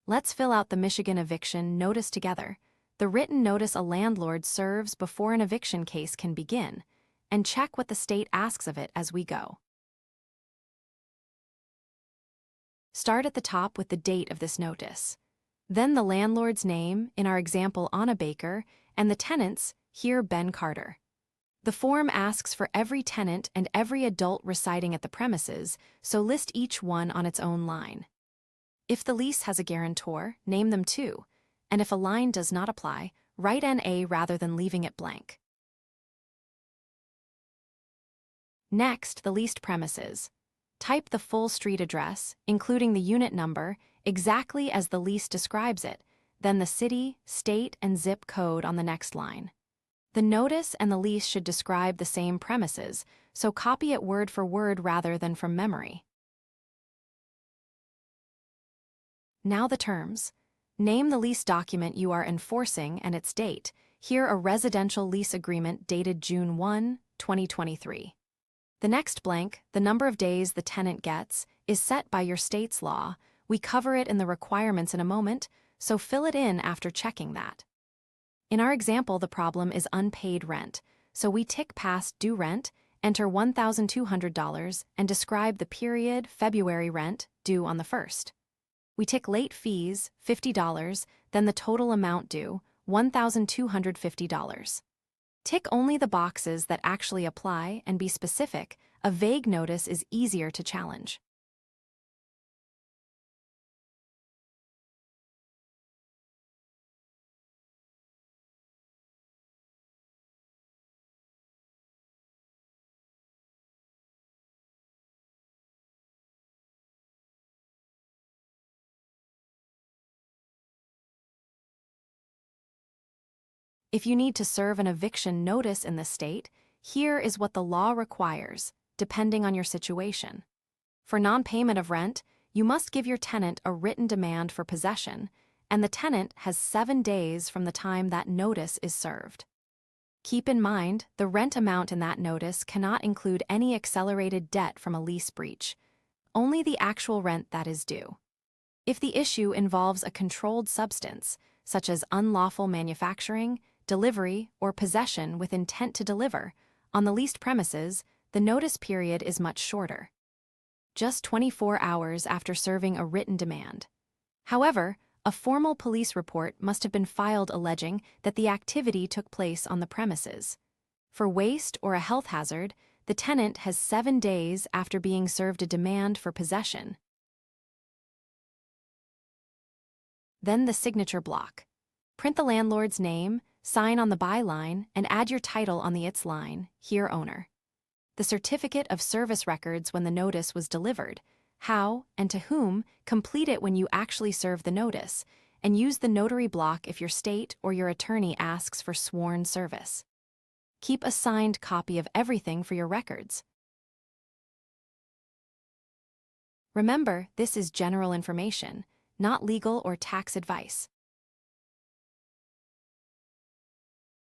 Let's fill out the Michigan Eviction Notice together, the written notice a landlord serves before an eviction case can begin, and check what the state asks of it as we go. Start at the top with the date of this notice. Then the landlord's name, in our example Anna Baker, and the tenant's, here Ben Carter. The form asks for every tenant and every adult residing at the premises, so list each one on its own line. If the lease has a guarantor, name them too, and if a line does not apply, write NA rather than leaving it blank. Next, the leased premises. Type the full street address, including the unit number, exactly as the lease describes it, then the city, state, and zip code on the next line. The notice and the lease should describe the same premises, so copy it word for word rather than from memory. Now the terms. Name the lease document you are enforcing and its date. Here a residential lease agreement dated June 1, 2023. The next blank, the number of days the tenant gets, is set by your state's law. We cover it in the requirements in a moment, so fill it in after checking that. In our example, the problem is unpaid rent, so we tick past due rent, enter $1,200, and describe the period, February rent, due on the 1st. We tick late fees, $50, then the total amount due, $1,250. Tick only the boxes that actually apply and be specific. A vague notice is easier to challenge. If you need to serve an eviction notice in the state, here is what the law requires, depending on your situation. For non-payment of rent, you must give your tenant a written demand for possession, and the tenant has 7 days from the time that notice is served. Keep in mind, the rent amount in that notice cannot include any accelerated debt from a lease breach, only the actual rent that is due. If the issue involves a controlled substance, such as unlawful manufacturing, delivery, or possession with intent to deliver, on the leased premises, the notice period is much shorter. Just 24 hours after serving a written demand. However, a formal police report must have been filed alleging that the activity took place on the premises. For waste or a health hazard, the tenant has 7 days after being served a demand for possession. Then the signature block. Print the landlord's name, sign on the by line, and add your title on the its line, here owner. The certificate of service records when the notice was delivered, how and to whom, complete it when you actually serve the notice, and use the notary block if your state or your attorney asks for sworn service. Keep a signed copy of everything for your records. Remember, this is general information, not legal or tax advice.